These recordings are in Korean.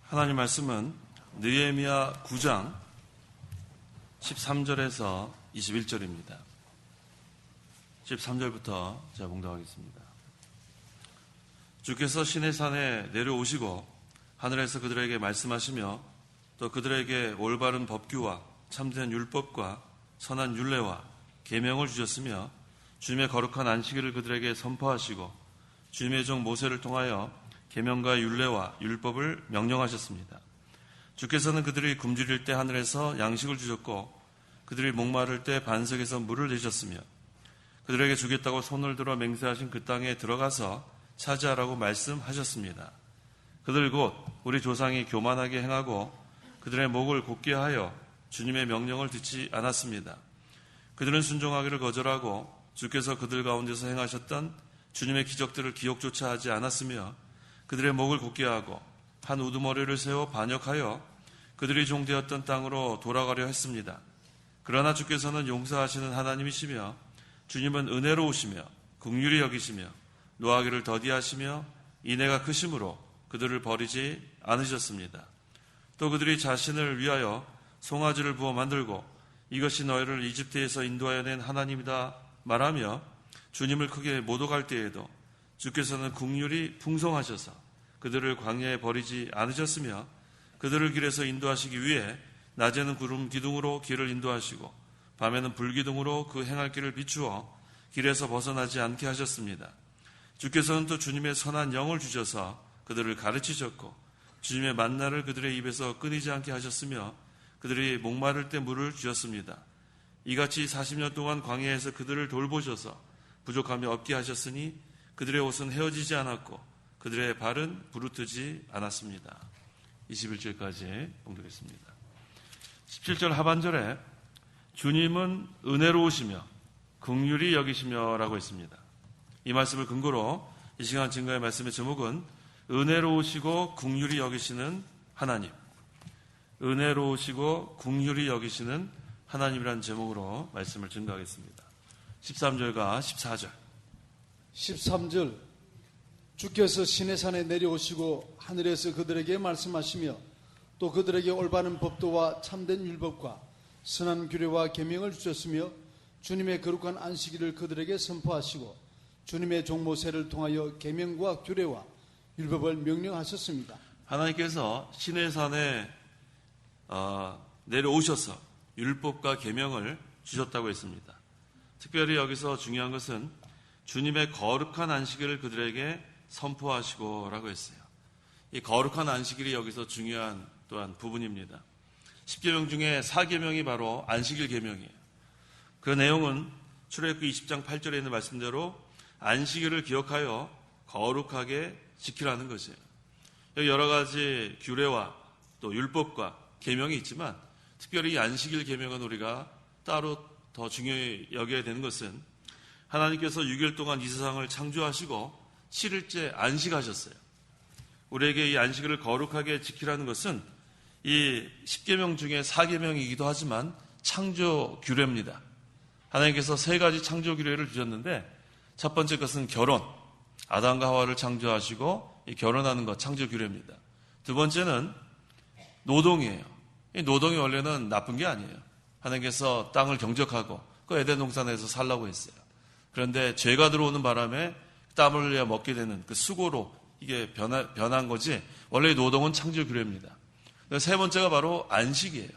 하나님 말씀은 느헤미야 9장 13절에서 21절입니다. 13절부터 제가 봉독하겠습니다. 주께서 시내산에 내려오시고 하늘에서 그들에게 말씀하시며 또 그들에게 올바른 법규와 참된 율법과 선한 율례와 계명을 주셨으며 주님의 거룩한 안식일을 그들에게 선포하시고 주님의 종 모세를 통하여 계명과 율례와 율법을 명령하셨습니다. 주께서는 그들이 굶주릴 때 하늘에서 양식을 주셨고 그들이 목마를 때 반석에서 물을 내셨으며 그들에게 주겠다고 손을 들어 맹세하신 그 땅에 들어가서 차지하라고 말씀하셨습니다. 그들 곧 우리 조상이 교만하게 행하고 그들의 목을 곧게 하여 주님의 명령을 듣지 않았습니다. 그들은 순종하기를 거절하고 주께서 그들 가운데서 행하셨던 주님의 기적들을 기억조차 하지 않았으며 그들의 목을 곧게 하고 한 우두머리를 세워 반역하여 그들이 종되었던 땅으로 돌아가려 했습니다. 그러나 주께서는 용서하시는 하나님이시며 주님은 은혜로우시며 긍휼히 여기시며 노하기를 더디하시며 인애가 크심으로 그들을 버리지 않으셨습니다. 또 그들이 자신을 위하여 송아지를 부어 만들고 이것이 너희를 이집트에서 인도하여 낸 하나님이다 말하며 주님을 크게 모독할 때에도 주께서는 긍휼히 풍성하셔서 그들을 광야에 버리지 않으셨으며 그들을 길에서 인도하시기 위해 낮에는 구름 기둥으로 길을 인도하시고 밤에는 불기둥으로 그 행할 길을 비추어 길에서 벗어나지 않게 하셨습니다. 주께서는 또 주님의 선한 영을 주셔서 그들을 가르치셨고 주님의 만나를 그들의 입에서 끊이지 않게 하셨으며 그들이 목마를 때 물을 주셨습니다. 이같이 40년 동안 광야에서 그들을 돌보셔서 부족함이 없게 하셨으니 그들의 옷은 헤어지지 않았고 그들의 발은 부르트지 않았습니다. 21절까지 봉독했습니다. 17절 하반절에 주님은 은혜로우시며 긍휼히 여기시며 라고 했습니다. 이 말씀을 근거로 이 시간 증거의 말씀의 제목은 은혜로우시고 긍휼히 여기시는 하나님, 은혜로우시고 긍휼히 여기시는 하나님이라는 제목으로 말씀을 증거하겠습니다. 13절과 14절 13절 주께서 시내산에 내려오시고 하늘에서 그들에게 말씀하시며 또 그들에게 올바른 법도와 참된 율법과 선한 규례와 계명을 주셨으며 주님의 거룩한 안식일을 그들에게 선포하시고 주님의 종 모세를 통하여 계명과 규례와 율법을 명령하셨습니다. 하나님께서 시내산에 내려오셔서 율법과 계명을 주셨다고 했습니다. 특별히 여기서 중요한 것은 주님의 거룩한 안식일을 그들에게 선포하시고 라고 했어요. 이 거룩한 안식일이 여기서 중요한 또한 부분입니다. 10계명 중에 4계명이 바로 안식일 계명이에요. 그 내용은 출애굽기 20장 8절에 있는 말씀대로 안식일을 기억하여 거룩하게 지키라는 것이에요. 여기 여러 가지 규례와 또 율법과 계명이 있지만 특별히 이 안식일 계명은 우리가 따로 더 중요히 여겨야 되는 것은 하나님께서 6일 동안 이 세상을 창조하시고 7일째 안식하셨어요. 우리에게 이 안식일을 거룩하게 지키라는 것은 이 10계명 중에 4계명이기도 하지만 창조 규례입니다. 하나님께서 3가지 창조 규례를 주셨는데 첫 번째 것은 결혼, 아담과 하와를 창조하시고 이 결혼하는 것 창조 규례입니다. 두 번째는 노동이에요. 이 노동이 원래는 나쁜 게 아니에요. 하나님께서 땅을 경작하고 그 에덴 동산에서 살라고 했어요. 그런데 죄가 들어오는 바람에 땀을 흘려 먹게 되는 그 수고로 이게 변한 거지 원래 노동은 창조 규례입니다. 세 번째가 바로 안식이에요.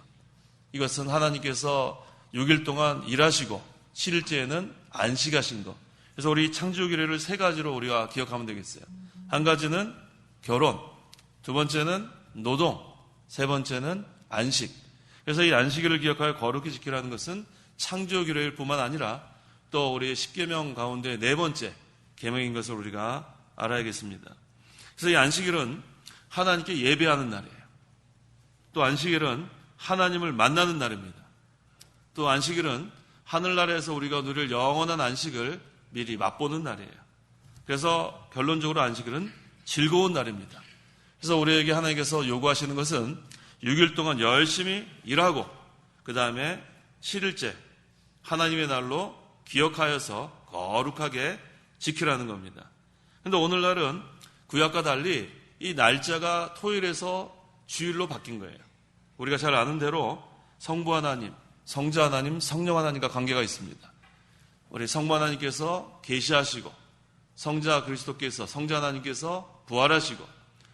이것은 하나님께서 6일 동안 일하시고 7일째에는 안식하신 것. 그래서 우리 창조 규례를 3가지로 우리가 기억하면 되겠어요. 한 가지는 결혼, 두 번째는 노동, 세 번째는 안식. 그래서 이 안식일을 기억하여 거룩히 지키라는 것은 창조 규례일 뿐만 아니라 또 우리 10계명 가운데 4번째 계명인 것을 우리가 알아야겠습니다. 그래서 이 안식일은 하나님께 예배하는 날이에요. 또 안식일은 하나님을 만나는 날입니다. 또 안식일은 하늘나라에서 우리가 누릴 영원한 안식을 미리 맛보는 날이에요. 그래서 결론적으로 안식일은 즐거운 날입니다. 그래서 우리에게 하나님께서 요구하시는 것은 6일 동안 열심히 일하고 그 다음에 7일째 하나님의 날로 기억하여서 거룩하게 지키라는 겁니다. 그런데 오늘날은 구약과 달리 이 날짜가 토요일에서 주일로 바뀐 거예요. 우리가 잘 아는 대로 성부 하나님, 성자 하나님, 성령 하나님과 관계가 있습니다. 우리 성부 하나님께서 계시하시고 성자 그리스도께서, 성자 하나님께서 부활하시고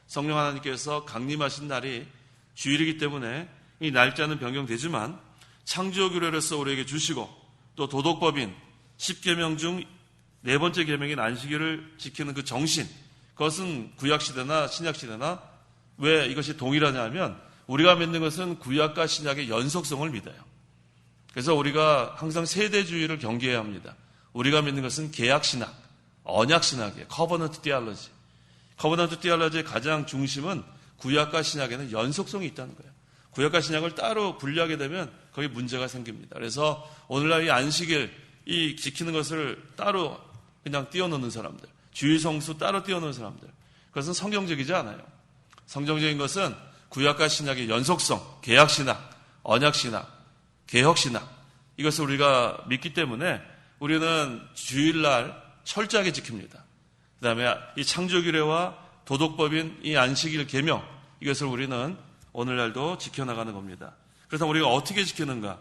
성령 하나님께서 강림하신 날이 주일이기 때문에 이 날짜는 변경되지만 창조교례로서 우리에게 주시고 또 도덕법인 10계명 중 네 번째 계명인 안식일을 지키는 그 정신, 그것은 구약시대나 신약시대나 왜 이것이 동일하냐 하면 우리가 믿는 것은 구약과 신약의 연속성을 믿어요. 그래서 우리가 항상 세대주의를 경계해야 합니다. 우리가 믿는 것은 개약신학, 언약신학이에요. 커버넌트 디알러지. 커버넌트 디알러지의 가장 중심은 구약과 신약에는 연속성이 있다는 거예요. 구약과 신약을 따로 분리하게 되면 거기 문제가 생깁니다. 그래서 오늘날 이 안식일, 이 지키는 것을 따로 그냥 띄워놓는 사람들, 주일 성수 따로 띄워놓는 사람들, 그것은 성경적이지 않아요. 성경적인 것은 구약과 신약의 연속성, 개약신학, 언약신학, 개혁신학, 이것을 우리가 믿기 때문에 우리는 주일날 철저하게 지킵니다. 그 다음에 이 창조규례와 도덕법인 이 안식일 계명, 이것을 우리는 오늘날도 지켜나가는 겁니다. 그래서 우리가 어떻게 지키는가?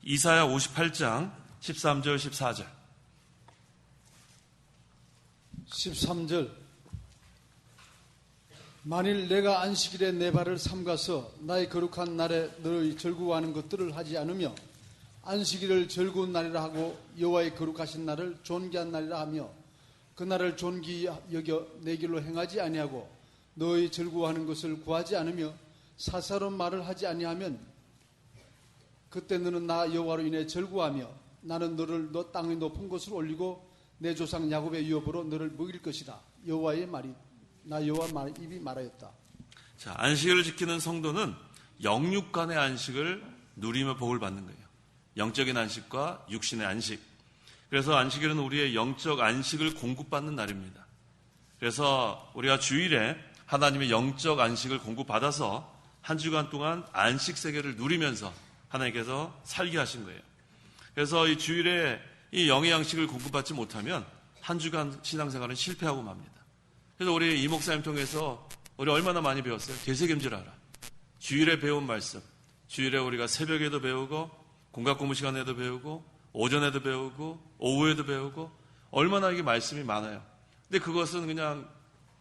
이사야 58장 13절 14절 13절 만일 내가 안식일에 내 발을 삼가서 나의 거룩한 날에 너의 절구하는 것들을 하지 않으며 안식일을 즐거운 날이라 하고 여호와의 거룩하신 날을 존귀한 날이라 하며 그 날을 존귀 여겨 내 길로 행하지 아니하고 너의 즐거워하는 것을 구하지 않으며 사사로운 말을 하지 아니하면 그때 너는 나 여호와로 인해 즐거워하며 나는 너를 너 땅의 높은 곳으로 올리고 내 조상 야곱의 유업으로 너를 먹일 것이다. 여호와의 말이 나 여호와 입이 말하였다. 자, 안식일을 지키는 성도는 영육간의 안식을 누리며 복을 받는 거예요. 영적인 안식과 육신의 안식. 그래서 안식일은 우리의 영적 안식을 공급받는 날입니다. 그래서 우리가 주일에 하나님의 영적 안식을 공급받아서 한 주간 동안 안식 세계를 누리면서 하나님께서 살게 하신 거예요. 그래서 이 주일에 이 영의 양식을 공급받지 못하면 한 주간 신앙생활은 실패하고 맙니다. 그래서 우리 이 목사님 통해서 우리 얼마나 많이 배웠어요? 되새김질하라. 주일에 배운 말씀, 주일에 우리가 새벽에도 배우고 공각공부 시간에도 배우고 오전에도 배우고 오후에도 배우고 얼마나 이게 말씀이 많아요. 근데 그것은 그냥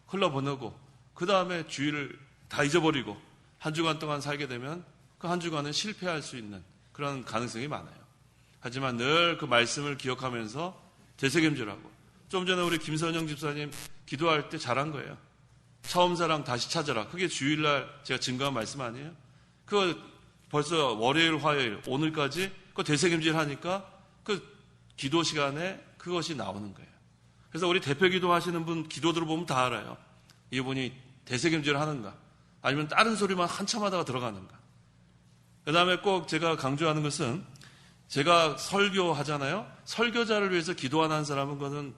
흘러보내고 그 다음에 주일을 다 잊어버리고 한 주간 동안 살게 되면 그 한 주간은 실패할 수 있는 그런 가능성이 많아요. 하지만 늘 그 말씀을 기억하면서 되새김질하고 좀 전에 우리 김선영 집사님 기도할 때 잘한 거예요. 처음 사랑 다시 찾아라. 그게 주일날 제가 증거한 말씀 아니에요? 그거 벌써 월요일, 화요일, 오늘까지 그 되새김질 하니까 그 기도 시간에 그것이 나오는 거예요. 그래서 우리 대표 기도하시는 분 기도들을 보면 다 알아요. 이분이 되새김질 하는가 아니면 다른 소리만 한참 하다가 들어가는가. 그 다음에 꼭 제가 강조하는 것은 제가 설교하잖아요. 설교자를 위해서 기도 안 하는 사람은 그거는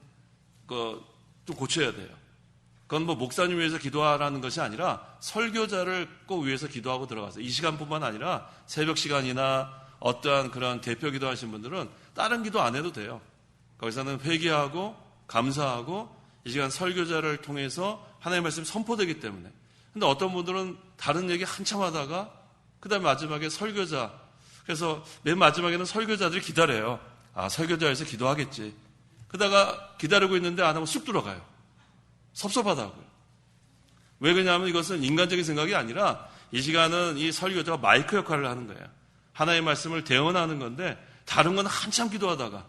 좀 고쳐야 돼요. 그건 뭐 목사님 위해서 기도하라는 것이 아니라 설교자를 꼭 위해서 기도하고 들어가세요. 이 시간뿐만 아니라 새벽 시간이나 어떠한 그런 대표 기도하신 분들은 다른 기도 안 해도 돼요. 거기서는 회개하고 감사하고 이 시간 설교자를 통해서 하나님의 말씀이 선포되기 때문에. 근데 어떤 분들은 다른 얘기 한참 하다가 그 다음에 마지막에 설교자, 그래서 맨 마지막에는 설교자들이 기다려요. 아, 설교자에서 기도하겠지. 그러다가 기다리고 있는데 안 하면 쑥 들어가요. 섭섭하다고요. 왜 그러냐면 이것은 인간적인 생각이 아니라 이 시간은 이 설교자가 마이크 역할을 하는 거예요. 하나님의 말씀을 대언하는 건데 다른 건 한참 기도하다가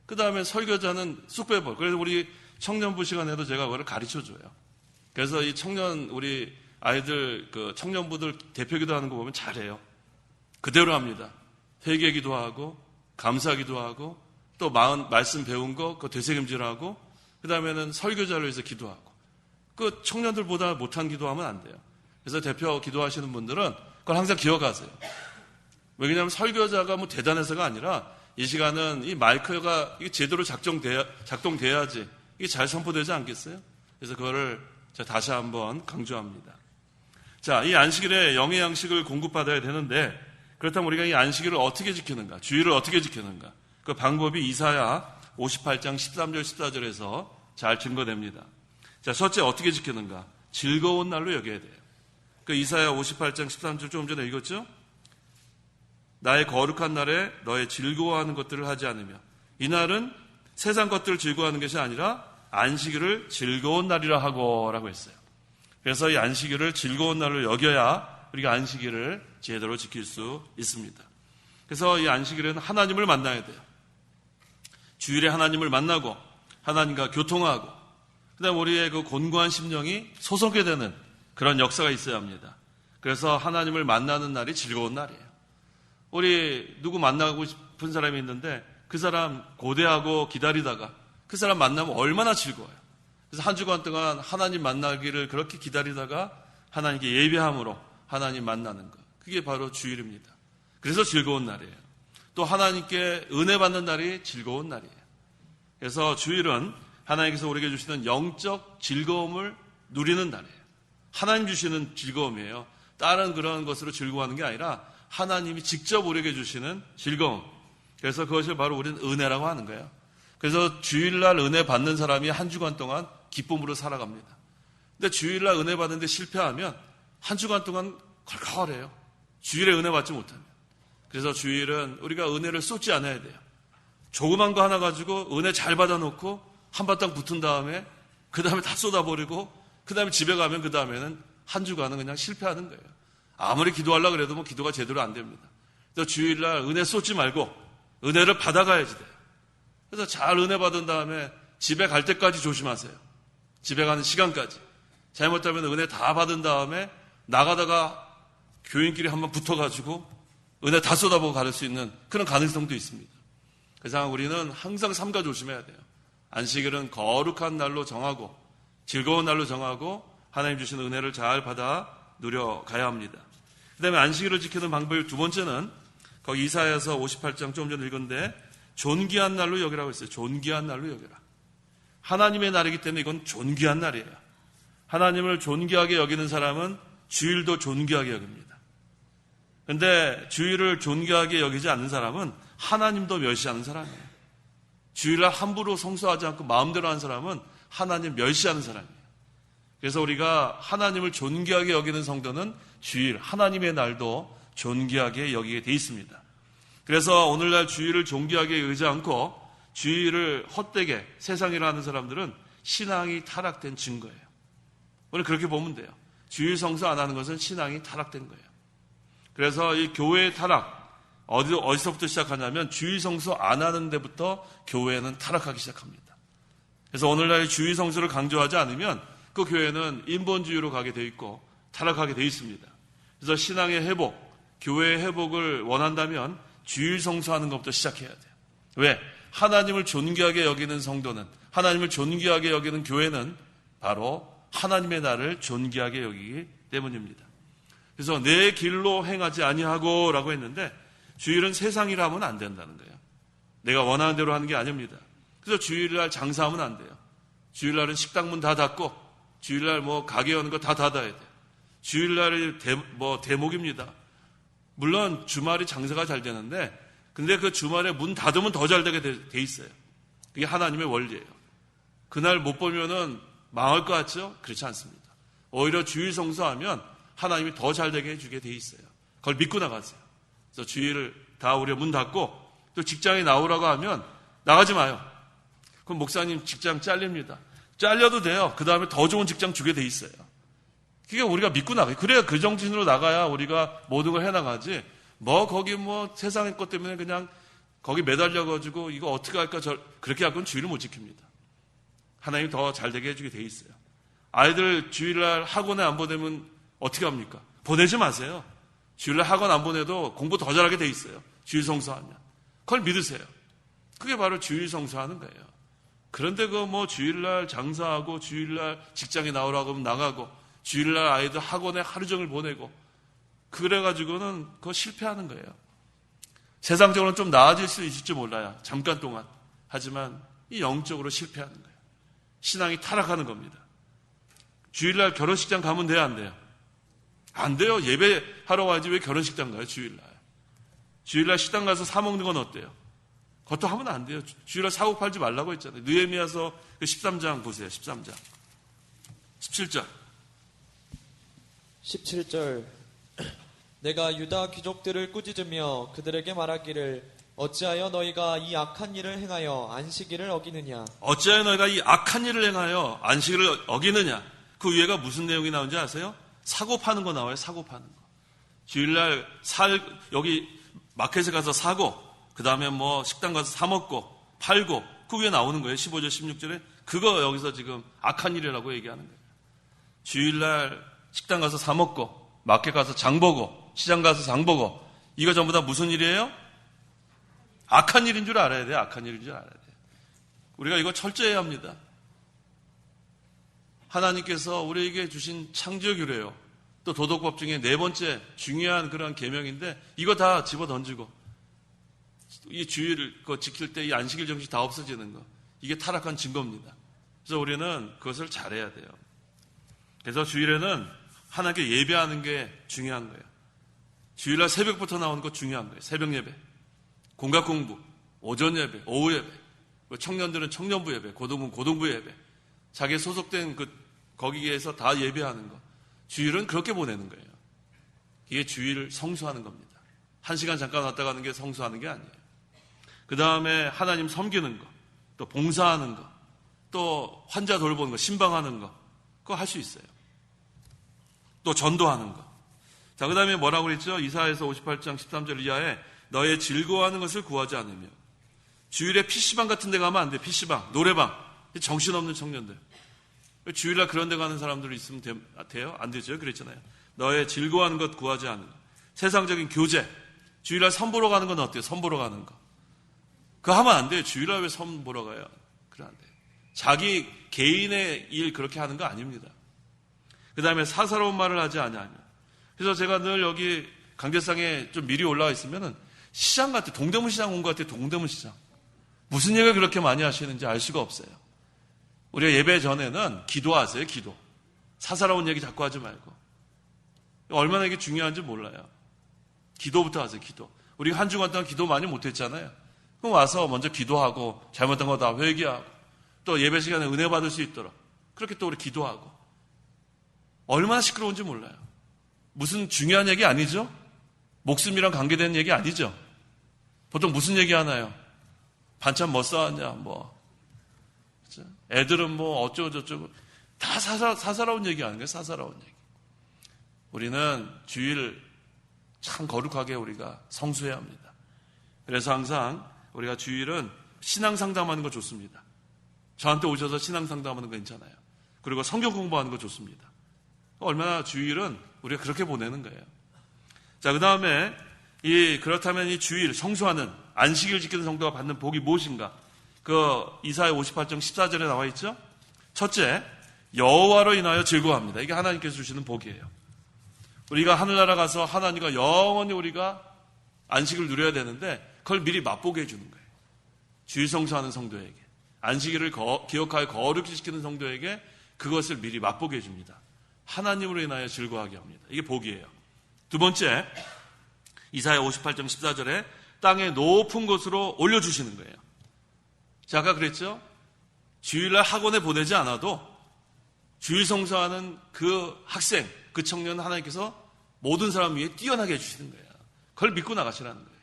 그 다음에 설교자는 쑥 빼버려. 그래서 우리 청년부 시간에도 제가 그걸 가르쳐줘요. 그래서 이 우리 아이들, 청년부들 대표 기도하는 거 보면 잘해요. 그대로 합니다. 회개 기도하고, 감사 기도하고, 또 말씀 배운 거, 그거 되새김질하고, 그 다음에는 설교자를 위해서 기도하고. 그 청년들보다 못한 기도하면 안 돼요. 그래서 대표 기도하시는 분들은 그걸 항상 기억하세요. 왜냐하면 설교자가 뭐 대단해서가 아니라 이 시간은 이 마이크가 이게 제대로 작동돼야지 이게 잘 선포되지 않겠어요? 그래서 그거를 제가 다시 한번 강조합니다. 자, 이 안식일에 영의 양식을 공급받아야 되는데 그렇다면 우리가 이 안식일을 어떻게 지키는가? 주일을 어떻게 지키는가? 그 방법이 이사야 58장 13절 14절에서 잘 증거됩니다. 자, 첫째 어떻게 지키는가? 즐거운 날로 여겨야 돼요. 그 이사야 58장 13절 조금 전에 읽었죠? 나의 거룩한 날에 너의 즐거워하는 것들을 하지 않으며, 이 날은 세상 것들을 즐거워하는 것이 아니라 안식일을 즐거운 날이라 하고 라고 했어요. 그래서 이 안식일을 즐거운 날로 여겨야 우리가 안식일을 제대로 지킬 수 있습니다. 그래서 이 안식일은 하나님을 만나야 돼요. 주일에 하나님을 만나고 하나님과 교통하고, 그다음 우리의 그 곤고한 심령이 솟게 되는 그런 역사가 있어야 합니다. 그래서 하나님을 만나는 날이 즐거운 날이에요. 우리 누구 만나고 싶은 사람이 있는데 그 사람 고대하고 기다리다가 그 사람 만나면 얼마나 즐거워요. 그래서 한 주간 동안 하나님 만나기를 그렇게 기다리다가 하나님께 예배함으로 하나님 만나는 것, 그게 바로 주일입니다. 그래서 즐거운 날이에요. 또 하나님께 은혜 받는 날이 즐거운 날이에요. 그래서 주일은 하나님께서 우리에게 주시는 영적 즐거움을 누리는 날이에요. 하나님 주시는 즐거움이에요. 다른 그런 것으로 즐거워하는 게 아니라 하나님이 직접 우리에게 주시는 즐거움. 그래서 그것을 바로 우리는 은혜라고 하는 거예요. 그래서 주일날 은혜 받는 사람이 한 주간 동안 기쁨으로 살아갑니다. 근데 주일날 은혜 받는데 실패하면 한 주간 동안 컬컬해요. 주일에 은혜 받지 못하면. 그래서 주일은 우리가 은혜를 쏟지 않아야 돼요. 조그만 거 하나 가지고 은혜 잘 받아놓고 한바탕 붙은 다음에 그 다음에 다 쏟아버리고 그 다음에 집에 가면 그 다음에는 한 주간은 그냥 실패하는 거예요. 아무리 기도하려고 해도 뭐 기도가 제대로 안 됩니다. 그래서 주일날 은혜 쏟지 말고 은혜를 받아가야지 돼요. 그래서 잘 은혜 받은 다음에 집에 갈 때까지 조심하세요. 집에 가는 시간까지. 잘못하면 은혜 다 받은 다음에 나가다가 교인끼리 한번 붙어가지고 은혜 다 쏟아보고 갈 수 있는 그런 가능성도 있습니다. 그래서 우리는 항상 삼가 조심해야 돼요. 안식일은 거룩한 날로 정하고 즐거운 날로 정하고 하나님 주시는 은혜를 잘 받아 누려가야 합니다. 그 다음에 안식일을 지키는 방법의 두 번째는 거기 이사야서 58장 좀 전에 읽었는데 존귀한 날로 여기라고 했어요. 존귀한 날로 여기라. 하나님의 날이기 때문에 이건 존귀한 날이에요. 하나님을 존귀하게 여기는 사람은 주일도 존귀하게 여깁니다. 그런데 주일을 존귀하게 여기지 않는 사람은 하나님도 멸시하는 사람이에요. 주일날 함부로 성수하지 않고 마음대로 하는 사람은 하나님 멸시하는 사람이에요. 그래서 우리가 하나님을 존귀하게 여기는 성도는 주일, 하나님의 날도 존귀하게 여기게 돼 있습니다. 그래서 오늘날 주일을 존귀하게 여기지 않고 주일을 헛되게 세상이라 하는 사람들은 신앙이 타락된 증거예요. 오늘 그렇게 보면 돼요. 주일 성수 안 하는 것은 신앙이 타락된 거예요. 그래서 이 교회의 타락, 어디서부터 시작하냐면 주일 성수 안 하는 데부터 교회는 타락하기 시작합니다. 그래서 오늘날 주일 성수를 강조하지 않으면 그 교회는 인본주의로 가게 돼 있고 타락하게 돼 있습니다. 그래서 신앙의 회복, 교회의 회복을 원한다면 주일 성수하는 것부터 시작해야 돼요. 왜? 하나님을 존귀하게 여기는 성도는, 하나님을 존귀하게 여기는 교회는 바로 하나님의 날을 존귀하게 여기기 때문입니다. 그래서 내 길로 행하지 아니하고 라고 했는데 주일은 세상이라 하면 안 된다는 거예요. 내가 원하는 대로 하는 게 아닙니다. 그래서 주일날 장사하면 안 돼요. 주일날은 식당 문 다 닫고 주일날 뭐 가게 여는 거 다 닫아야 돼요. 주일날이 대목입니다. 물론 주말이 장사가 잘 되는데 근데 그 주말에 문 닫으면 더 잘 되게 돼 있어요. 그게 하나님의 원리예요. 그날 못 보면은 망할 것 같죠? 그렇지 않습니다. 오히려 주일 성수하면 하나님이 더 잘 되게 해주게 돼 있어요. 그걸 믿고 나가세요. 그래서 주일을 다 우리가 문 닫고 또 직장에 나오라고 하면 나가지 마요. 그럼 목사님 직장 잘립니다. 잘려도 돼요. 그 다음에 더 좋은 직장 주게 돼 있어요. 그게 우리가 믿고 나가요. 그래야 그 정신으로 나가야 우리가 모든 걸 해나가지. 거기 세상의 것 때문에 그냥 거기 매달려가지고 이거 어떻게 할까 그렇게 할 건 주일을 못 지킵니다. 하나님이 더 잘 되게 해주게 돼 있어요. 아이들 주일날 학원에 안 보내면 어떻게 합니까? 보내지 마세요. 주일날 학원 안 보내도 공부 더 잘하게 돼 있어요. 주일 성수하면. 그걸 믿으세요. 그게 바로 주일 성수하는 거예요. 그런데 주일날 장사하고 주일날 직장에 나오라고 하면 나가고 주일날 아이들 학원에 하루 종일 보내고 그래가지고는 그거 실패하는 거예요. 세상적으로는 좀 나아질 수 있을지 몰라요. 잠깐 동안. 하지만 이 영적으로 실패하는 거예요. 신앙이 타락하는 겁니다. 주일날 결혼식장 가면 돼요, 안 돼요? 안 돼요. 예배하러 와야지 왜 결혼식장 가요, 주일날. 주일날 식당 가서 사 먹는 건 어때요? 그것도 하면 안 돼요. 주일날 사고 팔지 말라고 했잖아요. 느헤미야서 13장 보세요. 13장. 17절. 17절 내가 유다 귀족들을 꾸짖으며 그들에게 말하기를 어찌하여 너희가 이 악한 일을 행하여 안식일을 어기느냐. 어찌하여 너희가 이 악한 일을 행하여 안식일을 어기느냐. 그 위에가 무슨 내용이 나오는지 아세요? 사고 파는 거 나와요. 사고 파는 거. 주일날 여기 마켓에 가서 사고, 그 다음에 뭐 식당 가서 사 먹고 팔고, 그 위에 나오는 거예요. 15절 16절에. 그거 여기서 지금 악한 일이라고 얘기하는 거예요. 주일날 식당 가서 사 먹고 마켓 가서 장 보고 시장 가서 장 보고, 이거 전부 다 무슨 일이에요? 악한 일인 줄 알아야 돼요. 악한 일인 줄 알아야 돼요. 우리가 이거 철저해야 합니다. 하나님께서 우리에게 주신 창조규례요, 또 도덕법 중에 네 번째 중요한 그런 계명인데, 이거 다 집어 던지고 이 주일을 지킬 때 이 안식일 정신 다 없어지는 거, 이게 타락한 증거입니다. 그래서 우리는 그것을 잘해야 돼요. 그래서 주일에는 하나님께 예배하는 게 중요한 거예요. 주일날 새벽부터 나오는 거 중요한 거예요. 새벽 예배, 공각 공부, 오전 예배, 오후 예배, 청년들은 청년부 예배, 고등부는 고등부 예배, 자기 소속된 거기에서 다 예배하는 거. 주일은 그렇게 보내는 거예요. 이게 주일을 성수하는 겁니다. 1시간 잠깐 왔다 가는 게 성수하는 게 아니에요. 그 다음에 하나님 섬기는 거, 또 봉사하는 거, 또 환자 돌보는 거, 신방하는 거, 그거 할 수 있어요. 또 전도하는 거. 자, 그 다음에 뭐라고 그랬죠? 이사야서 58장 13절 이하에 너의 즐거워하는 것을 구하지 않으며. 주일에 PC방 같은 데 가면 안 돼. PC방, 노래방, 정신없는 청년들. 주일날 그런 데 가는 사람들 있으면 돼요? 안 되죠? 그랬잖아요. 너의 즐거워하는 것 구하지 않는 거. 세상적인 교제. 주일날 선 보러 가는 건 어때요? 선 보러 가는 거. 그거 하면 안 돼요. 주일날 왜 선 보러 가요? 그래 안 돼요. 자기 개인의 일 그렇게 하는 거 아닙니다. 그 다음에 사사로운 말을 하지 않으며. 그래서 제가 늘 여기 강대상에 좀 미리 올라와 있으면은 시장 같아. 동대문 시장 온 것 같아요. 동대문 시장. 무슨 얘기를 그렇게 많이 하시는지 알 수가 없어요. 우리가 예배 전에는 기도하세요. 기도. 사사로운 얘기 자꾸 하지 말고. 얼마나 이게 중요한지 몰라요. 기도부터 하세요. 기도. 우리가 한 주간 동안 기도 많이 못했잖아요. 그럼 와서 먼저 기도하고 잘못한 거 다 회개하고 또 예배 시간에 은혜 받을 수 있도록 그렇게 또 우리 기도하고. 얼마나 시끄러운지 몰라요. 무슨 중요한 얘기 아니죠? 목숨이랑 관계되는 얘기 아니죠? 보통 무슨 얘기 하나요? 반찬 뭐 싸왔냐, 뭐. 그렇죠? 애들은 뭐 어쩌고저쩌고. 다 사사로운 얘기 아닌가요? 사사로운 얘기. 우리는 주일 참 거룩하게 우리가 성수해야 합니다. 그래서 항상 우리가 주일은 신앙 상담하는 거 좋습니다. 저한테 오셔서 신앙 상담하는 거 괜찮아요. 그리고 성경 공부하는 거 좋습니다. 얼마나 주일은 우리가 그렇게 보내는 거예요. 자, 그 다음에 그렇다면 이 주일 성수하는 안식일 지키는 성도가 받는 복이 무엇인가? 그 이사야 58장 14절에 나와 있죠. 첫째, 여호와로 인하여 즐거워합니다. 이게 하나님께서 주시는 복이에요. 우리가 하늘나라 가서 하나님과 영원히 우리가 안식을 누려야 되는데 그걸 미리 맛보게 해주는 거예요. 주일 성수하는 성도에게, 안식일을 기억하여 거룩히 지키는 성도에게 그것을 미리 맛보게 해줍니다. 하나님으로 인하여 즐거워하게 합니다. 이게 복이에요. 두 번째, 이사야 58장 14절에 땅의 높은 곳으로 올려주시는 거예요. 자, 아까 그랬죠? 주일날 학원에 보내지 않아도 주일 성수하는 그 학생, 그 청년 하나님께서 모든 사람 위에 뛰어나게 해주시는 거예요. 그걸 믿고 나가시라는 거예요.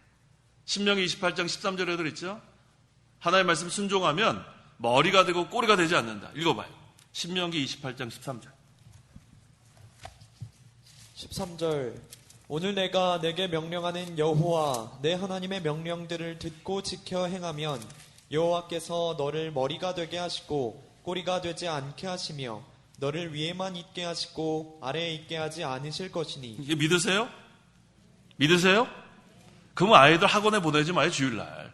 신명기 28장 13절에 그랬죠? 하나님의 말씀 순종하면 머리가 되고 꼬리가 되지 않는다. 읽어봐요. 신명기 28장 13절. 13절 오늘 내가 내게 명령하는 여호와 내 하나님의 명령들을 듣고 지켜 행하면 여호와께서 너를 머리가 되게 하시고 꼬리가 되지 않게 하시며 너를 위에만 있게 하시고 아래에 있게 하지 않으실 것이니. 이게 믿으세요? 믿으세요? 그러면 아이들 학원에 보내지 마요. 주일날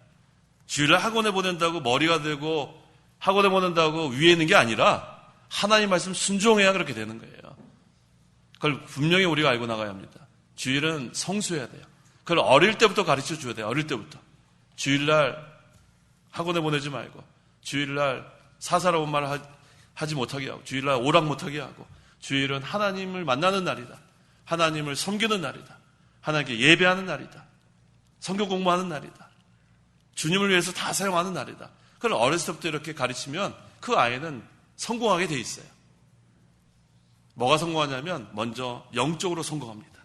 학원에 보낸다고 머리가 되고 학원에 보낸다고 위에 있는 게 아니라 하나님 말씀 순종해야 그렇게 되는 거예요. 그걸 분명히 우리가 알고 나가야 합니다. 주일은 성수해야 돼요. 그걸 어릴 때부터 가르쳐 줘야 돼요. 어릴 때부터. 주일날 학원에 보내지 말고 주일날 사사로운 말 하지 못하게 하고 주일날 오락 못하게 하고 주일은 하나님을 만나는 날이다. 하나님을 섬기는 날이다. 하나님께 예배하는 날이다. 성경 공부하는 날이다. 주님을 위해서 다 사용하는 날이다. 그걸 어렸을 때부터 이렇게 가르치면 그 아이는 성공하게 돼 있어요. 뭐가 성공하냐면 먼저 영적으로 성공합니다.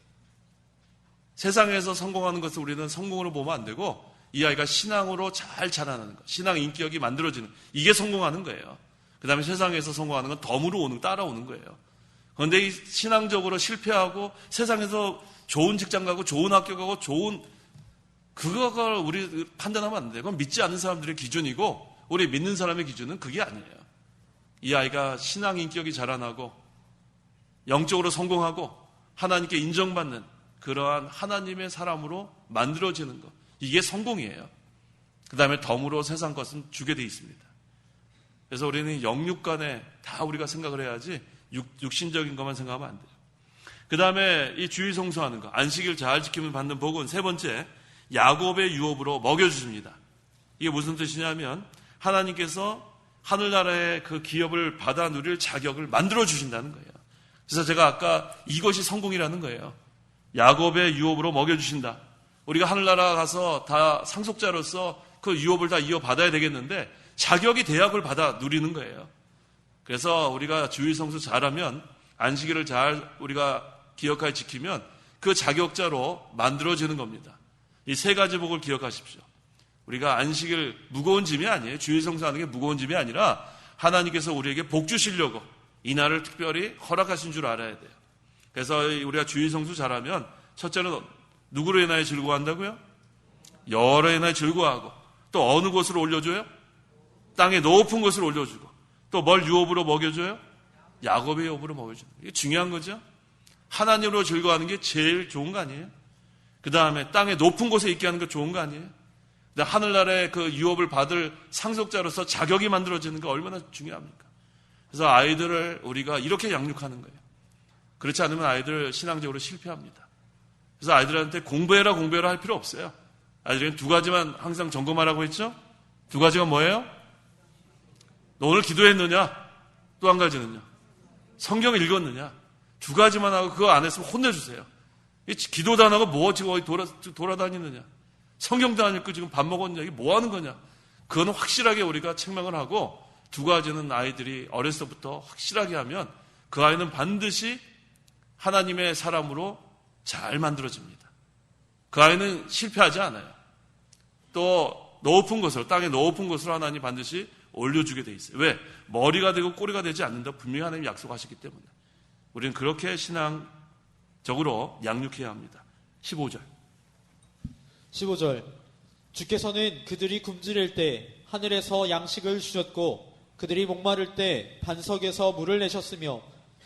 세상에서 성공하는 것을 우리는 성공으로 보면 안 되고 이 아이가 신앙으로 잘 자라나는 것, 신앙 인격이 만들어지는 이게 성공하는 거예요. 그 다음에 세상에서 성공하는 건 덤으로 따라오는 거예요. 그런데 이 신앙적으로 실패하고 세상에서 좋은 직장 가고 좋은 학교 가고 그거가 우리 판단하면 안 돼요. 그건 믿지 않는 사람들의 기준이고 우리 믿는 사람의 기준은 그게 아니에요. 이 아이가 신앙 인격이 자라나고 영적으로 성공하고 하나님께 인정받는 그러한 하나님의 사람으로 만들어지는 것. 이게 성공이에요. 그 다음에 덤으로 세상 것은 주게 돼 있습니다. 그래서 우리는 영육간에 다 우리가 생각을 해야지 육신적인 것만 생각하면 안 돼요. 그 다음에 이 주의 성수하는 것, 안식일 잘 지키면 받는 복은 세 번째, 야곱의 유업으로 먹여주십니다. 이게 무슨 뜻이냐면 하나님께서 하늘나라의 그 기업을 받아 누릴 자격을 만들어주신다는 거예요. 그래서 제가 아까 이것이 성공이라는 거예요. 야곱의 유업으로 먹여주신다. 우리가 하늘나라 가서 다 상속자로서 그 유업을 다 이어받아야 되겠는데 자격이 대학을 받아 누리는 거예요. 그래서 우리가 주의 성수 잘하면 안식일을 잘 우리가 기억하여 지키면 그 자격자로 만들어지는 겁니다. 이 세 가지 복을 기억하십시오. 우리가 안식일 무거운 짐이 아니에요. 주의 성수하는 게 무거운 짐이 아니라 하나님께서 우리에게 복 주시려고 이 날을 특별히 허락하신 줄 알아야 돼요. 그래서 우리가 주의 성수 잘하면 첫째는 누구로 인하여 즐거워한다고요? 여러 인하여 즐거워하고 또 어느 곳으로 올려줘요? 땅의 높은 곳으로 올려주고 또 뭘 유업으로 먹여줘요? 야곱의 유업으로 먹여줘요. 이게 중요한 거죠. 하나님으로 즐거워하는 게 제일 좋은 거 아니에요? 그 다음에 땅의 높은 곳에 있게 하는 거 좋은 거 아니에요? 하늘나라의 그 유업을 받을 상속자로서 자격이 만들어지는 게 얼마나 중요합니까? 그래서 아이들을 우리가 이렇게 양육하는 거예요. 그렇지 않으면 아이들 신앙적으로 실패합니다. 그래서 아이들한테 공부해라 할 필요 없어요. 아이들은 두 가지만 항상 점검하라고 했죠? 두 가지가 뭐예요? 너 오늘 기도했느냐? 또 한 가지는요? 성경을 읽었느냐? 두 가지만 하고 그거 안 했으면 혼내주세요. 기도도 안 하고 뭐 지금 어디 돌아다니느냐? 성경도 안 읽고 지금 밥 먹었냐? 이게 뭐 하는 거냐? 그거는 확실하게 우리가 책망을 하고 두 가지는 아이들이 어렸을 때부터 확실하게 하면 그 아이는 반드시 하나님의 사람으로 잘 만들어집니다. 그 아이는 실패하지 않아요. 또 높은 것으로 땅의 높은 것으로 하나님 반드시 올려주게 돼 있어요. 왜? 머리가 되고 꼬리가 되지 않는다 분명히 하나님이 약속하셨기 때문에 우리는 그렇게 신앙적으로 양육해야 합니다. 15절 주께서는 그들이 굶주릴 때 하늘에서 양식을 주셨고 그들이 목마를 때 반석에서 물을 내셨으며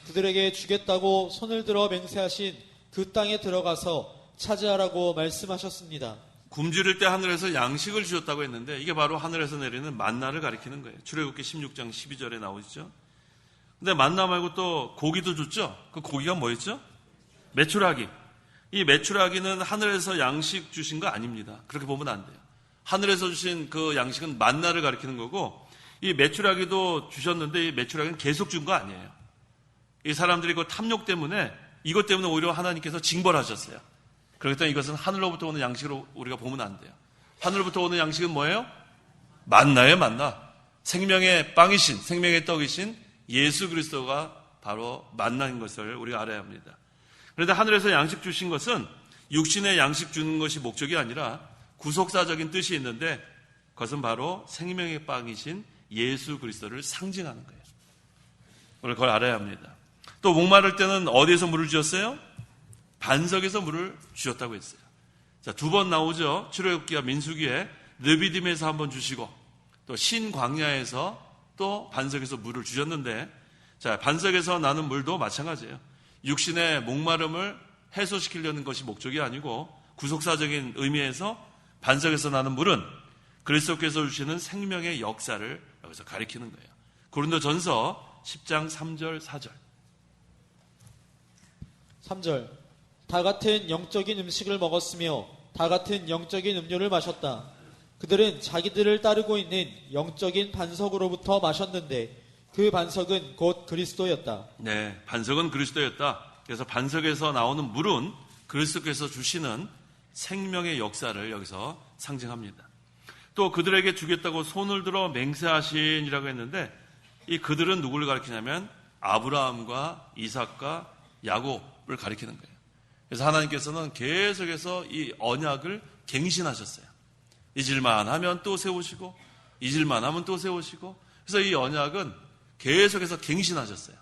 그들에게 주겠다고 손을 들어 맹세하신 그 땅에 들어가서 차지하라고 말씀하셨습니다. 굶주릴 때 하늘에서 양식을 주셨다고 했는데 이게 바로 하늘에서 내리는 만나를 가리키는 거예요. 출애굽기 16장 12절에 나오죠. 근데 만나 말고 또 고기도 줬죠. 그 고기가 뭐였죠? 메추라기. 이 메추라기는 하늘에서 양식 주신 거 아닙니다. 그렇게 보면 안 돼요. 하늘에서 주신 그 양식은 만나를 가리키는 거고 이 메추라기도 주셨는데 이 메추라기는 계속 준 거 아니에요. 이 사람들이 그 탐욕 때문에 이것 때문에 오히려 하나님께서 징벌하셨어요. 그렇기 때문에 이것은 하늘로부터 오는 양식으로 우리가 보면 안 돼요. 하늘로부터 오는 양식은 뭐예요? 만나예요, 만나. 생명의 빵이신, 생명의 떡이신 예수 그리스도가 바로 만나인 것을 우리가 알아야 합니다. 그런데 하늘에서 양식 주신 것은 육신의 양식 주는 것이 목적이 아니라 구속사적인 뜻이 있는데 그것은 바로 생명의 빵이신 예수 그리스도를 상징하는 거예요. 우리 그걸 알아야 합니다. 또 목마를 때는 어디에서 물을 주셨어요? 반석에서 물을 주셨다고 했어요. 자, 두 번 나오죠. 출애굽기와 민수기에 느비딤에서 한번 주시고 또 신광야에서 또 반석에서 물을 주셨는데 자, 반석에서 나는 물도 마찬가지예요. 육신의 목마름을 해소시키려는 것이 목적이 아니고 구속사적인 의미에서 반석에서 나는 물은 그리스도께서 주시는 생명의 역사를 여기서 가리키는 거예요. 고린도전서 10장 3절 4절 3절 다 같은 영적인 음식을 먹었으며 다 같은 영적인 음료를 마셨다. 그들은 자기들을 따르고 있는 영적인 반석으로부터 마셨는데 그 반석은 곧 그리스도였다. 네, 반석은 그리스도였다. 그래서 반석에서 나오는 물은 그리스도께서 주시는 생명의 역사를 여기서 상징합니다. 또 그들에게 주겠다고 손을 들어 맹세하신이라고 했는데 이 그들은 누구를 가리키냐면 아브라함과 이삭과 야곱을 가리키는 거예요. 그래서 하나님께서는 계속해서 이 언약을 갱신하셨어요. 잊을만 하면 또 세우시고 잊을만 하면 또 세우시고, 그래서 이 언약은 계속해서 갱신하셨어요.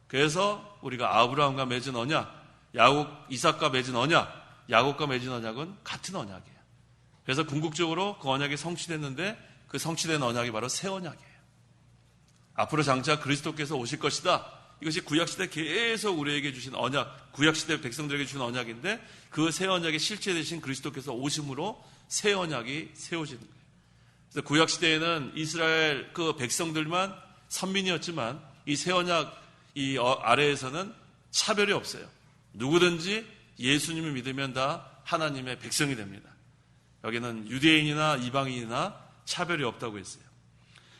그래서 우리가 아브라함과 맺은 언약, 이삭과 맺은 언약, 야곱과 맺은 언약은 같은 언약이에요. 그래서 궁극적으로 그 언약이 성취됐는데 그 성취된 언약이 바로 새 언약이에요. 앞으로 장차 그리스도께서 오실 것이다. 이것이 구약시대 계속 우리에게 주신 언약, 구약시대 백성들에게 주신 언약인데 그 새 언약의 실체 되신 그리스도께서 오심으로 새 언약이 세워지는 거예요. 그래서 구약시대에는 이스라엘 그 백성들만 선민이었지만 이 새 언약 이 아래에서는 차별이 없어요. 누구든지 예수님을 믿으면 다 하나님의 백성이 됩니다. 여기는 유대인이나 이방인이나 차별이 없다고 했어요.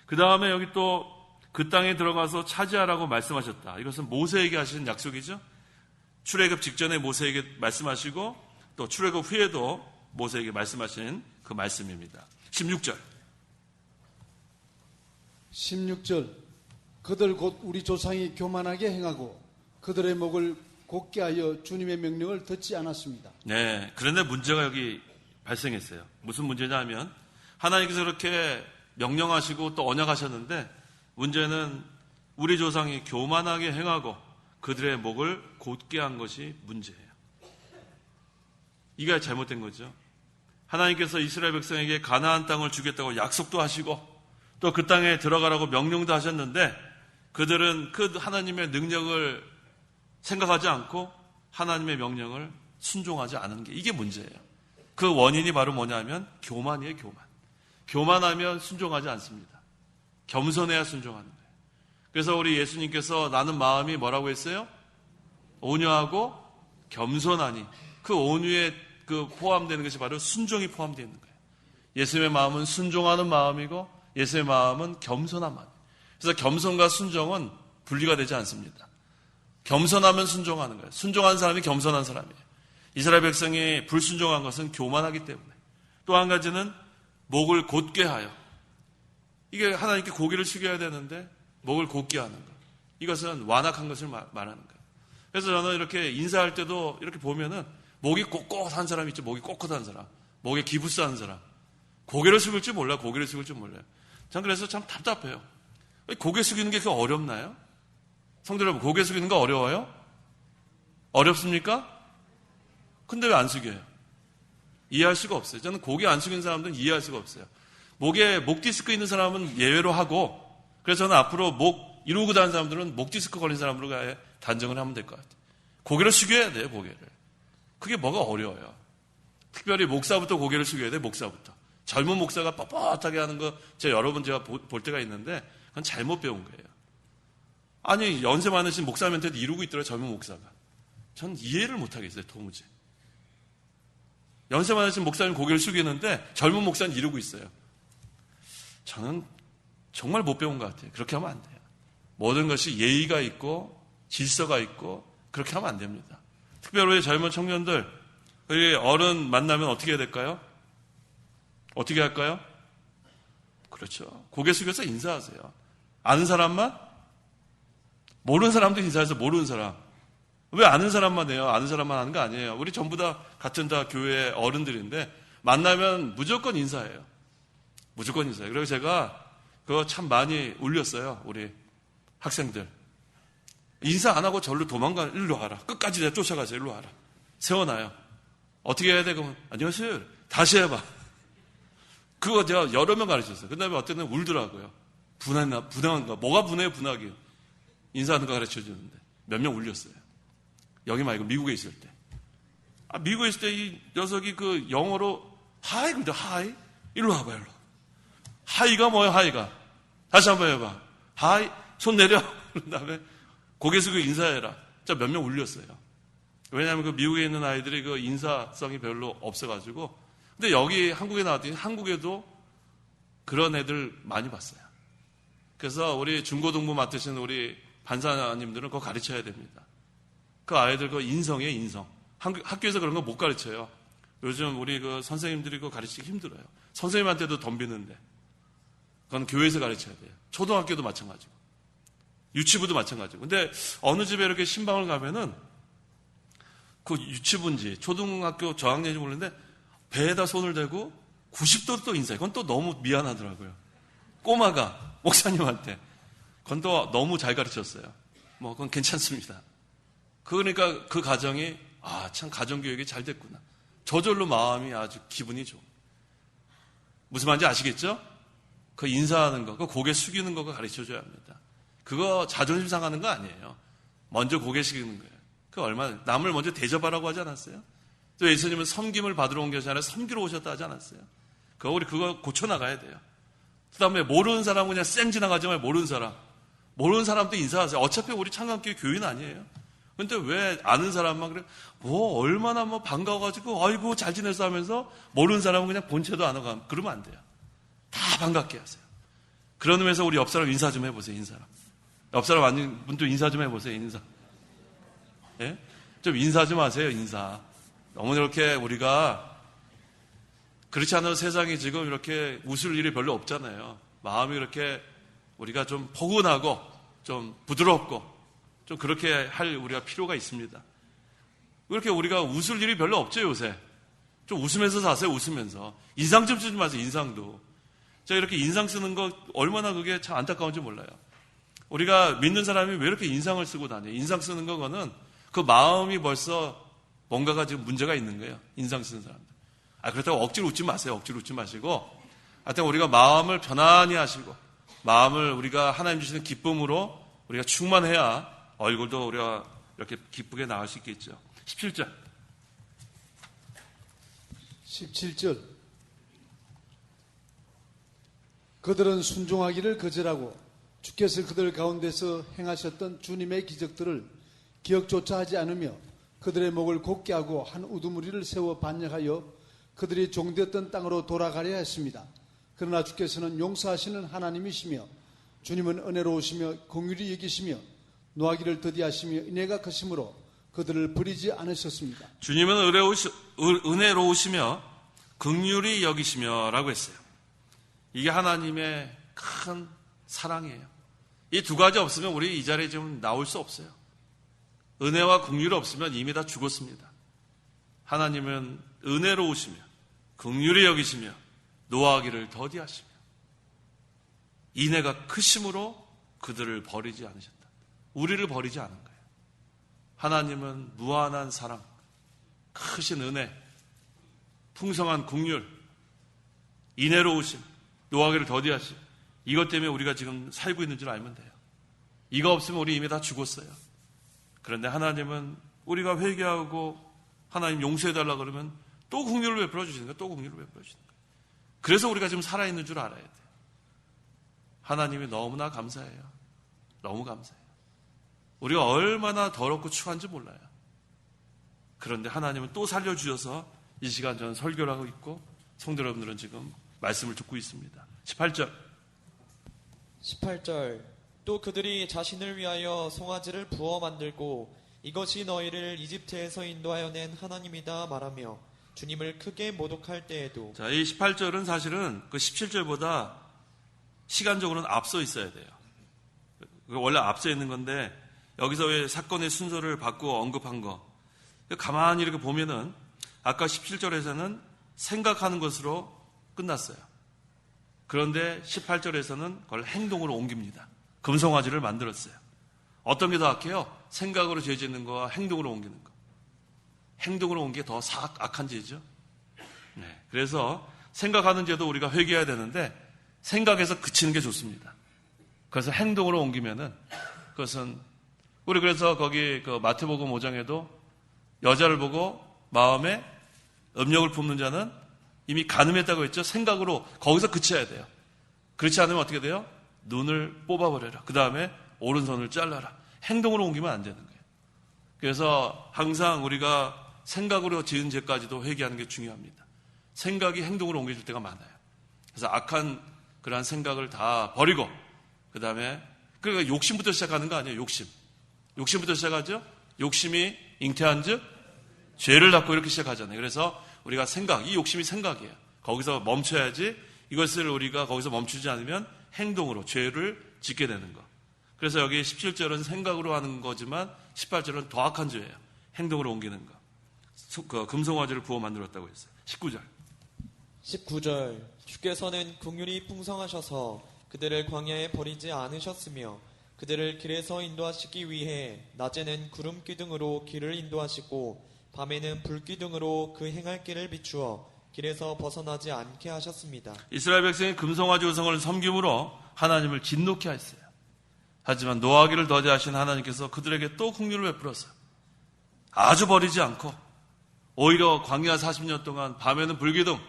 그 다음에 여기 또 그 땅에 들어가서 차지하라고 말씀하셨다. 이것은 모세에게 하신 약속이죠. 출애굽 직전에 모세에게 말씀하시고 또 출애굽 후에도 모세에게 말씀하신 그 말씀입니다. 16절. 16절. 그들 곧 우리 조상이 교만하게 행하고 그들의 목을 곧게 하여 주님의 명령을 듣지 않았습니다. 네, 그런데 문제가 여기 발생했어요. 무슨 문제냐 하면 하나님께서 그렇게 명령하시고 또 언약하셨는데 문제는 우리 조상이 교만하게 행하고 그들의 목을 곧게 한 것이 문제예요. 이게 잘못된 거죠. 하나님께서 이스라엘 백성에게 가나안 땅을 주겠다고 약속도 하시고 또 그 땅에 들어가라고 명령도 하셨는데 그들은 그 하나님의 능력을 생각하지 않고 하나님의 명령을 순종하지 않은 게 이게 문제예요. 그 원인이 바로 뭐냐면 교만이에요. 교만하면 순종하지 않습니다. 겸손해야 순종하는 거예요. 그래서 우리 예수님께서 나는 마음이 뭐라고 했어요? 온유하고 겸손하니 그 온유에 그 포함되는 것이 바로 순종이 포함되어 있는 거예요. 예수님의 마음은 순종하는 마음이고 예수님의 마음은 겸손한 마음이에요. 그래서 겸손과 순종은 분리가 되지 않습니다. 겸손하면 순종하는 거예요. 순종한 사람이 겸손한 사람이에요. 이스라엘 백성이 불순종한 것은 교만하기 때문에. 또 한 가지는 목을 곧게 하여. 이게 하나님께 고개를 숙여야 되는데 목을 곧게 하는 것. 이것은 완악한 것을 말하는 거예요. 그래서 저는 이렇게 인사할 때도 이렇게 보면은 목이 꼿꼿한 사람 있죠. 목이 꼿꼿한 사람. 목에 기부스한 사람. 고개를 숙일 줄 몰라요. 고개를 숙일 줄 몰라요. 전 그래서 참 답답해요. 고개 숙이는 게 그렇게 어렵나요? 성도 여러분, 고개 숙이는 거 어려워요? 어렵습니까? 근데 왜 안 숙여요? 이해할 수가 없어요. 저는 고개 안 숙이는 사람들은 이해할 수가 없어요. 목에 목 디스크 있는 사람은 예외로 하고, 그래서 저는 앞으로 목 이루고 다니는 사람들은 목 디스크 걸린 사람으로 단정을 하면 될 것 같아요. 고개를 숙여야 돼요, 고개를. 그게 뭐가 어려워요. 특별히 목사부터 고개를 숙여야 돼요, 목사부터. 젊은 목사가 뻣뻣하게 하는 거 제가 볼 때가 있는데 그건 잘못 배운 거예요. 아니, 연세 많으신 목사님한테도 이루고 있더라고요, 젊은 목사가. 전 이해를 못하겠어요, 도무지. 연세 많으신 목사님 고개를 숙이는데 젊은 목사는 이루고 있어요. 저는 정말 못 배운 것 같아요. 그렇게 하면 안 돼요. 모든 것이 예의가 있고 질서가 있고 그렇게 하면 안 됩니다. 특별히 젊은 청년들, 우리 어른 만나면 어떻게 해야 될까요? 어떻게 할까요? 그렇죠. 고개 숙여서 인사하세요. 아는 사람만? 모르는 사람도 인사해서 모르는 사람. 왜 아는 사람만 해요? 아는 사람만 하는 거 아니에요. 우리 전부 다 같은 다 교회 어른들인데 만나면 무조건 인사해요. 무조건 인사해요. 그리고 제가 그거 참 많이 울렸어요. 우리 학생들. 인사 안 하고 절로 도망가. 일로 와라. 끝까지 내가 쫓아가세요. 일로 와라. 세워놔요. 어떻게 해야 돼? 그러면 안녕하세요. 다시 해봐. 그거 제가 여러 명 가르쳤어요. 그 다음에 어떤 애는 울더라고요. 분한가. 뭐가 분해요, 분하기. 인사하는 거 가르쳐 주는데. 몇 명 울렸어요. 여기 말고 미국에 있을 때. 미국에 있을 때 이 녀석이 그 영어로 하이, 그러죠. 하이. 일로 와봐, 일로. 하이가 뭐예요, 하이가? 다시 한번 해봐. 하이, 손 내려. 그런 다음에 고개 숙이고 인사해라. 자, 몇 명 울렸어요. 왜냐하면 그 미국에 있는 아이들이 그 인사성이 별로 없어가지고. 근데 여기 한국에 나왔더니 한국에도 그런 애들 많이 봤어요. 그래서 우리 중고등부 맡으시는 우리 반사님들은 그거 가르쳐야 됩니다. 그 아이들 그 인성이에요, 인성. 학교에서 그런 거 못 가르쳐요. 요즘 우리 그 선생님들이 그거 가르치기 힘들어요. 선생님한테도 덤비는데. 그건 교회에서 가르쳐야 돼요. 초등학교도 마찬가지고. 유치부도 마찬가지고. 근데 어느 집에 이렇게 신방을 가면은 그 유치부인지 초등학교 저학년인지 모르는데 배에다 손을 대고 90도로 또 인사해. 그건 또 너무 미안하더라고요. 꼬마가 목사님한테. 그건 또 너무 잘 가르쳤어요. 뭐 그건 괜찮습니다. 그러니까 그 가정이 참 가정교육이 잘 됐구나. 저절로 마음이 아주 기분이 좋아. 무슨 말인지 아시겠죠? 그 인사하는 거, 그 고개 숙이는 거가 가르쳐줘야 합니다. 그거 자존심 상하는 거 아니에요. 먼저 고개 숙이는 거예요. 그 얼마나 남을 먼저 대접하라고 하지 않았어요? 또 예수님은 섬김을 받으러 온 것이 아니라 섬기러 오셨다 하지 않았어요? 우리 그거 고쳐나가야 돼요. 그 다음에 모르는 사람은 그냥 쌩 지나가지 말고 모르는 사람도 인사하세요. 어차피 우리 창간교회 교인 아니에요. 근데 왜 아는 사람만 그래? 얼마나 반가워가지고 아이고 잘 지냈어 하면서 모르는 사람은 그냥 본체도 안 하고 그러면 안 돼요. 다 반갑게 하세요. 그런 의미에서 우리 옆 사람 인사 좀 해보세요. 인사람. 옆 사람 아닌 분도 인사 좀 해보세요. 인사. 예? 좀 인사 좀 하세요. 인사. 너무 이렇게 우리가 그렇지 않아도 세상이 지금 이렇게 웃을 일이 별로 없잖아요. 마음이 이렇게 우리가 좀 포근하고 좀 부드럽고 좀 그렇게 할 우리가 필요가 있습니다. 그렇게 우리가 웃을 일이 별로 없죠, 요새. 좀 웃으면서 사세요, 웃으면서. 인상 좀 쓰지 마세요, 인상도. 제가 이렇게 인상 쓰는 거 얼마나 그게 참 안타까운지 몰라요. 우리가 믿는 사람이 왜 이렇게 인상을 쓰고 다녀요? 인상 쓰는 거는 그 마음이 벌써 뭔가가 지금 문제가 있는 거예요. 인상 쓰는 사람들. 그렇다고 억지로 웃지 마세요. 억지로 웃지 마시고. 하여튼 우리가 마음을 편안히 하시고, 마음을 우리가 하나님 주시는 기쁨으로 우리가 충만해야 얼굴도 우리가 이렇게 기쁘게 나갈 수 있겠죠. 17절. 17절. 그들은 순종하기를 거절하고 주께서 그들 가운데서 행하셨던 주님의 기적들을 기억조차 하지 않으며 그들의 목을 곧게 하고 한 우두머리를 세워 반역하여 그들이 종되었던 땅으로 돌아가려 했습니다. 그러나 주께서는 용서하시는 하나님이시며 주님은 은혜로우시며 긍휼히 여기시며 노하기를 더디하시며 은혜가 크심으로 그들을 버리지 않으셨습니다. 주님은 은혜로우시며 긍휼히 여기시며 라고 했어요. 이게 하나님의 큰 사랑이에요. 이 두 가지 없으면 우리 이 자리에 지금 나올 수 없어요. 은혜와 긍휼이 없으면 이미 다 죽었습니다. 하나님은 은혜로우시며 긍휼히 여기시며 노하기를 더디하시며 인애가 크심으로 그들을 버리지 않으셨다. 우리를 버리지 않은 거예요. 하나님은 무한한 사랑, 크신 은혜, 풍성한 긍휼, 인애로우심, 노하기를 더디하심. 이것 때문에 우리가 지금 살고 있는 줄 알면 돼요. 이거 없으면 우리 이미 다 죽었어요. 그런데 하나님은 우리가 회개하고 하나님 용서해달라 그러면 또 긍휼을 베풀어 주시는 거예요. 또 긍휼을 베풀어 주시는 거예요. 그래서 우리가 지금 살아있는 줄 알아야 돼요. 하나님이 너무나 감사해요. 너무 감사해요. 우리가 얼마나 더럽고 추한지 몰라요. 그런데 하나님은 또 살려주셔서 이 시간 저는 설교를 하고 있고 성도 여러분들은 지금 말씀을 듣고 있습니다. 18절. 또 그들이 자신을 위하여 송아지를 부어 만들고 이것이 너희를 이집트에서 인도하여 낸 하나님이다 말하며 주님을 크게 모독할 때에도. 자, 이 18절은 사실은 그 17절보다 시간적으로는 앞서 있어야 돼요. 원래 앞서 있는 건데 여기서 왜 사건의 순서를 바꾸어 언급한 거. 가만히 이렇게 보면은 아까 17절에서는 생각하는 것으로 끝났어요. 그런데 18절에서는 그걸 행동으로 옮깁니다. 금송아지를 만들었어요. 어떤 게 더 악해요? 생각으로 죄 짓는 거와 행동으로 옮기는 거. 행동으로 옮기는 게 더 악한 죄죠. 네. 그래서 생각하는 죄도 우리가 회개해야 되는데 생각에서 그치는 게 좋습니다. 그래서 행동으로 옮기면은 그것은 우리 그래서 거기 그 마태복음 5장에도 여자를 보고 마음에 음욕을 품는 자는 이미 간음했다고 했죠. 생각으로 거기서 그쳐야 돼요. 그렇지 않으면 어떻게 돼요? 눈을 뽑아버려라. 그 다음에 오른손을 잘라라. 행동으로 옮기면 안 되는 거예요. 그래서 항상 우리가 생각으로 지은 죄까지도 회개하는 게 중요합니다. 생각이 행동으로 옮겨질 때가 많아요. 그래서 악한 그러한 생각을 다 버리고 그 다음에 그러니까 욕심부터 시작하는 거 아니에요. 욕심부터 시작하죠. 욕심이 잉태한 즉 죄를 낳고 이렇게 시작하잖아요. 그래서 우리가 이 욕심이 생각이에요. 거기서 멈춰야지. 이것을 우리가 거기서 멈추지 않으면 행동으로 죄를 짓게 되는 거. 그래서 여기 17절은 생각으로 하는 거지만 18절은 더 악한 죄예요. 행동으로 옮기는 거. 금송아지를 부어 만들었다고 했어요. 19절. 19절 주께서는 긍휼이 풍성하셔서 그들을 광야에 버리지 않으셨으며 그들을 길에서 인도하시기 위해 낮에는 구름 기둥으로 길을 인도하시고 밤에는 불 기둥으로 그 행할 길을 비추어 길에서 벗어나지 않게 하셨습니다. 이스라엘 백성이 금송아지 우상을 섬김으로 하나님을 진노케 하였어요. 하지만 노하기를 더디하신 하나님께서 그들에게 또 긍휼을 베풀었어요. 아주 버리지 않고 오히려 광야 40년 동안 밤에는 불기둥,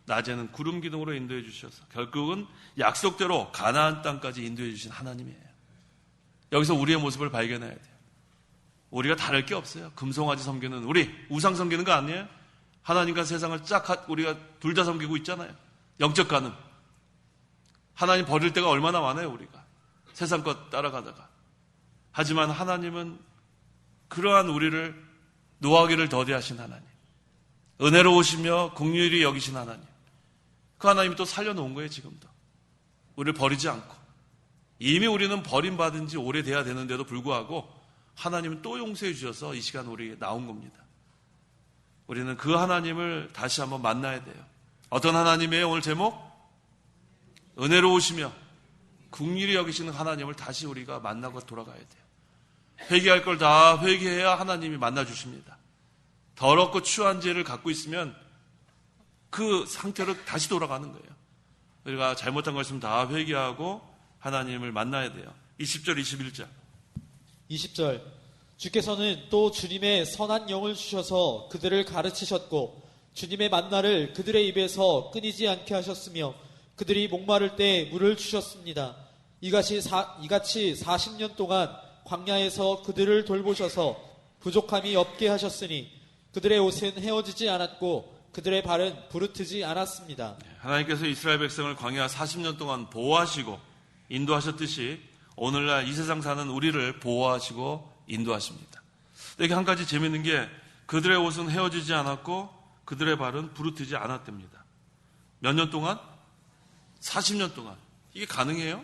낮에는 구름 기둥으로 인도해 주셔서 결국은 약속대로 가나안 땅까지 인도해 주신 하나님이에요. 여기서 우리의 모습을 발견해야 돼요. 우리가 다를 게 없어요. 금송아지 섬기는 우리, 우상 섬기는 거 아니에요? 하나님과 세상을 우리가 둘 다 섬기고 있잖아요. 영적 간음. 하나님 버릴 때가 얼마나 많아요, 우리가. 세상 것 따라가다가. 하지만 하나님은 그러한 우리를 노하기를 더디하신 하나님, 은혜로우시며 긍휼히 여기신 하나님, 그 하나님이 또 살려놓은 거예요. 지금도 우리를 버리지 않고. 이미 우리는 버림받은 지 오래돼야 되는데도 불구하고 하나님은 또 용서해 주셔서 이 시간 우리에게 나온 겁니다. 우리는 그 하나님을 다시 한번 만나야 돼요. 어떤 하나님이에요? 오늘 제목? 은혜로우시며 긍휼히 여기시는 하나님을 다시 우리가 만나고 돌아가야 돼요. 회개할 걸 다 회개해야 하나님이 만나주십니다. 더럽고 추한 죄를 갖고 있으면 그 상태로 다시 돌아가는 거예요. 우리가 잘못한 것 있으면 다 회개하고 하나님을 만나야 돼요. 20절, 21절. 20절 주께서는 또 주님의 선한 영을 주셔서 그들을 가르치셨고 주님의 만나를 그들의 입에서 끊이지 않게 하셨으며 그들이 목마를 때 물을 주셨습니다. 이같이 40년 동안 광야에서 그들을 돌보셔서 부족함이 없게 하셨으니 그들의 옷은 헤어지지 않았고 그들의 발은 부르트지 않았습니다. 하나님께서 이스라엘 백성을 광야 40년 동안 보호하시고 인도하셨듯이 오늘날 이 세상 사는 우리를 보호하시고 인도하십니다. 여기 한 가지 재밌는 게 그들의 옷은 헤어지지 않았고 그들의 발은 부르트지 않았답니다. 몇 년 동안? 40년 동안. 이게 가능해요?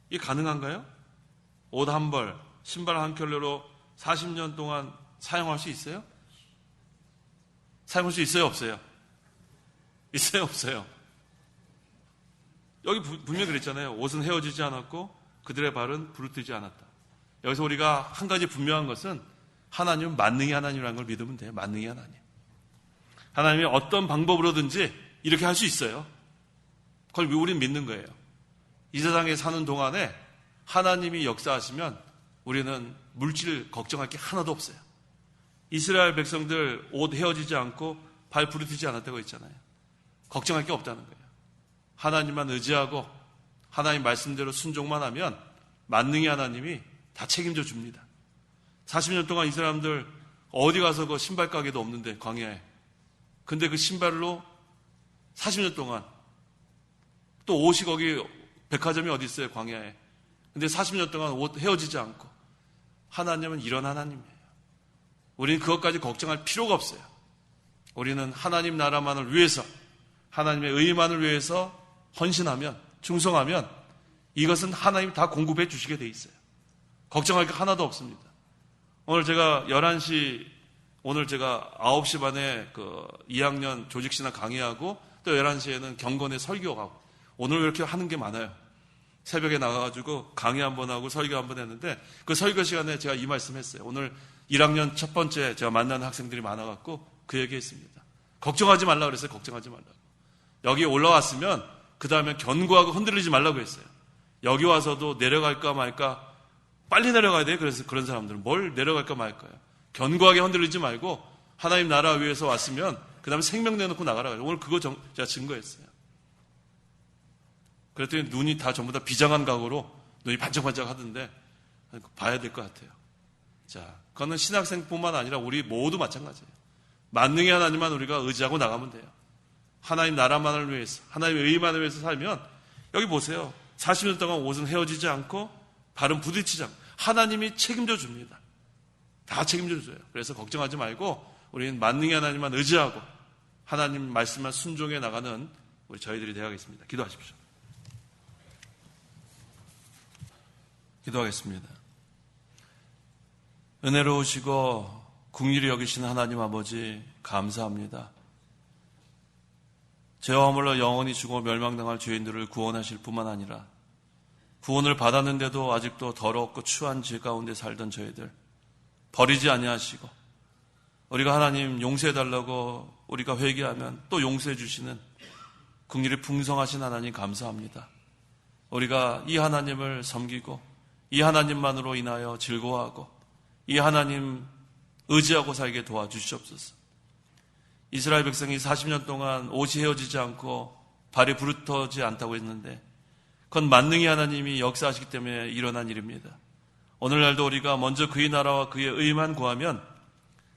이게 가능한가요? 옷 한 벌, 신발 한 켤레로 40년 동안 사용할 수 있어요? 사용할 수 있어요? 없어요? 있어요? 없어요? 여기 분명히 그랬잖아요. 옷은 헤어지지 않았고 그들의 발은 부르트지 않았다. 여기서 우리가 한 가지 분명한 것은 하나님은 만능의 하나님이라는 걸 믿으면 돼요. 만능의 하나님. 하나님이 어떤 방법으로든지 이렇게 할 수 있어요. 그걸 우리는 믿는 거예요. 이 세상에 사는 동안에 하나님이 역사하시면 우리는 물질 걱정할 게 하나도 없어요. 이스라엘 백성들 옷 헤어지지 않고 발 부르트지 않았다고 했잖아요. 걱정할 게 없다는 거예요. 하나님만 의지하고 하나님 말씀대로 순종만 하면 만능의 하나님이 다 책임져 줍니다. 40년 동안 이 사람들 어디 가서 그 신발 가게도 없는데 광야에. 근데 그 신발로 40년 동안 또 옷이 거기 백화점이 어디 있어요 광야에. 근데 40년 동안 옷 헤어지지 않고. 하나님은 이런 하나님이에요. 우리는 그것까지 걱정할 필요가 없어요. 우리는 하나님 나라만을 위해서 하나님의 의만을 위해서 헌신하면 충성하면 이것은 하나님이 다 공급해 주시게 돼 있어요. 걱정할 게 하나도 없습니다. 오늘 제가 11시 오늘 제가 9시 반에 그 2학년 조직신학 강의하고 또 11시에는 경건에 설교하고 오늘 왜 이렇게 하는 게 많아요. 새벽에 나가가지고 강의 한번 하고 설교 한번 했는데 그 설교 시간에 제가 이 말씀 했어요. 오늘 1학년 첫 번째 제가 만나는 학생들이 많아갖고 그 얘기 했습니다. 걱정하지 말라고 그랬어요. 걱정하지 말라고. 여기 올라왔으면 그 다음에 견고하고 흔들리지 말라고 했어요. 여기 와서도 내려갈까 말까 빨리 내려가야 돼요. 그래서 그런 사람들은 뭘 내려갈까 말까요. 견고하게 흔들리지 말고 하나님 나라 위해서 왔으면 그 다음에 생명 내놓고 나가라. 오늘 그거 제가 증거했어요. 그랬더니 눈이 다 전부 다 비장한 각오로 눈이 반짝반짝 하던데 봐야 될 것 같아요. 자, 그거는 신학생뿐만 아니라 우리 모두 마찬가지예요. 만능의 하나님만 우리가 의지하고 나가면 돼요. 하나님 나라만을 위해서, 하나님의 의만을 위해서 살면 여기 보세요. 40년 동안 옷은 헤어지지 않고 발은 부딪히지 않고 하나님이 책임져 줍니다. 다 책임져 줘요. 그래서 걱정하지 말고 우리는 만능의 하나님만 의지하고 하나님 말씀만 순종해 나가는 우리 저희들이 되어야겠습니다. 기도하십시오. 기도하겠습니다. 은혜로우시고 긍휼히 여기신 하나님 아버지 감사합니다. 죄와 허물로 영원히 죽어 멸망당할 죄인들을 구원하실 뿐만 아니라 구원을 받았는데도 아직도 더럽고 추한 죄 가운데 살던 저희들 버리지 아니하시고 우리가 하나님 용서해달라고 우리가 회개하면 또 용서해 주시는 긍휼이 풍성하신 하나님 감사합니다. 우리가 이 하나님을 섬기고 이 하나님만으로 인하여 즐거워하고 이 하나님 의지하고 살게 도와주시옵소서. 이스라엘 백성이 40년 동안 옷이 헤어지지 않고 발이 부르터지 않다고 했는데 그건 만능히 하나님이 역사하시기 때문에 일어난 일입니다. 오늘날도 우리가 먼저 그의 나라와 그의 의만 구하면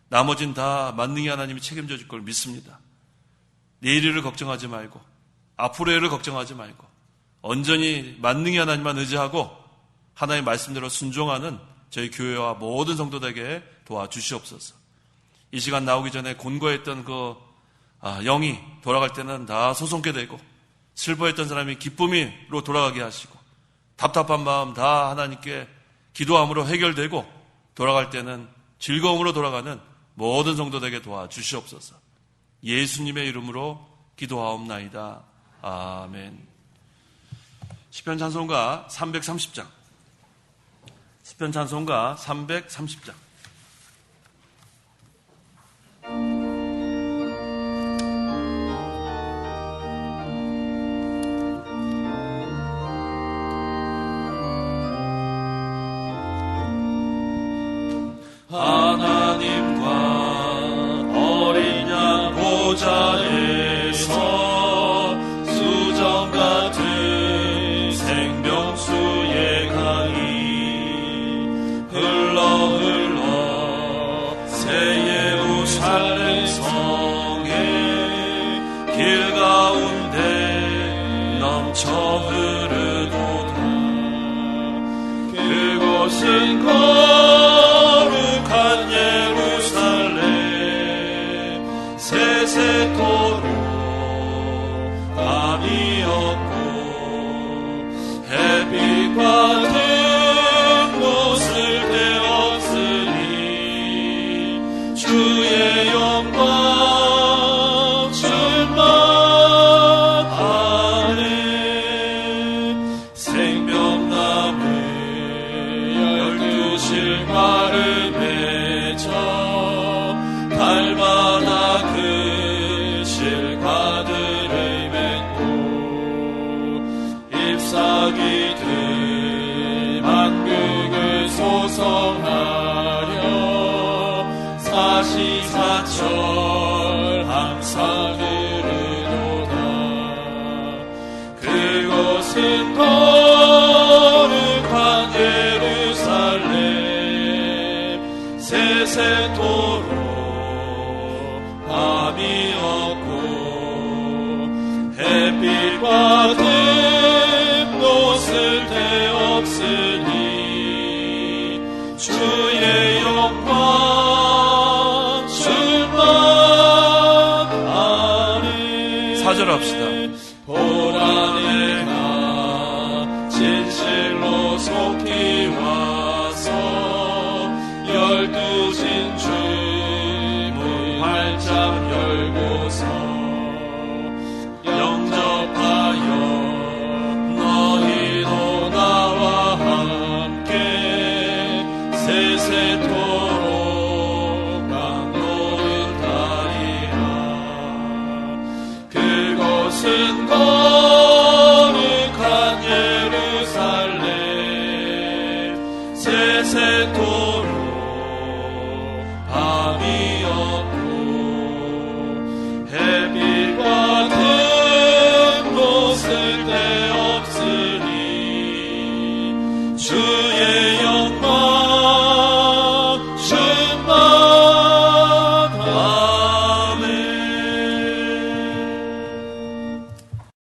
나머진 다 만능히 하나님이 책임져 줄 걸 믿습니다. 내일을 걱정하지 말고 앞으로의 일을 걱정하지 말고 온전히 만능히 하나님만 의지하고 하나님의 말씀대로 순종하는 저희 교회와 모든 성도들에게 도와주시옵소서. 이 시간 나오기 전에 곤고했던 영이 돌아갈 때는 다 소송케 되고 슬퍼했던 사람이 기쁨으로 돌아가게 하시고 답답한 마음 다 하나님께 기도함으로 해결되고 돌아갈 때는 즐거움으로 돌아가는 모든 성도들에게 도와주시옵소서. 예수님의 이름으로 기도하옵나이다. 아멘. 시편 찬송가 330장. 시편 찬송가 330장. 하나님과 어린 양 보좌에서 수정 같은 생명수의 강이 흘러 새 예루살렘 성의 길 가운데 넘쳐 흐르도다. 그곳은 거룩한 예루살렘 세세토록 밤이 없고 햇빛과 등 곳을 데없으니 주의 영광 충만하네. 생명나무 12실과를 맺어 달마다 그 실과들을 맺고 잎사귀들 만국을 소성하려 사시사철 항상 흐르도다. 그곳은 거룩한 예루살렘 세세토록 밤이 없고 햇빛과 등 곳을 데없으니 주의 영광 충만하네. 4절 합시다. 보라 내가 진실로 속히 와서 12 진주문 활짝 열고서 영접하여 너희도 나와 함께 세세토록 강노릇하리라. 그곳은 거룩한 예루살렘 세세토록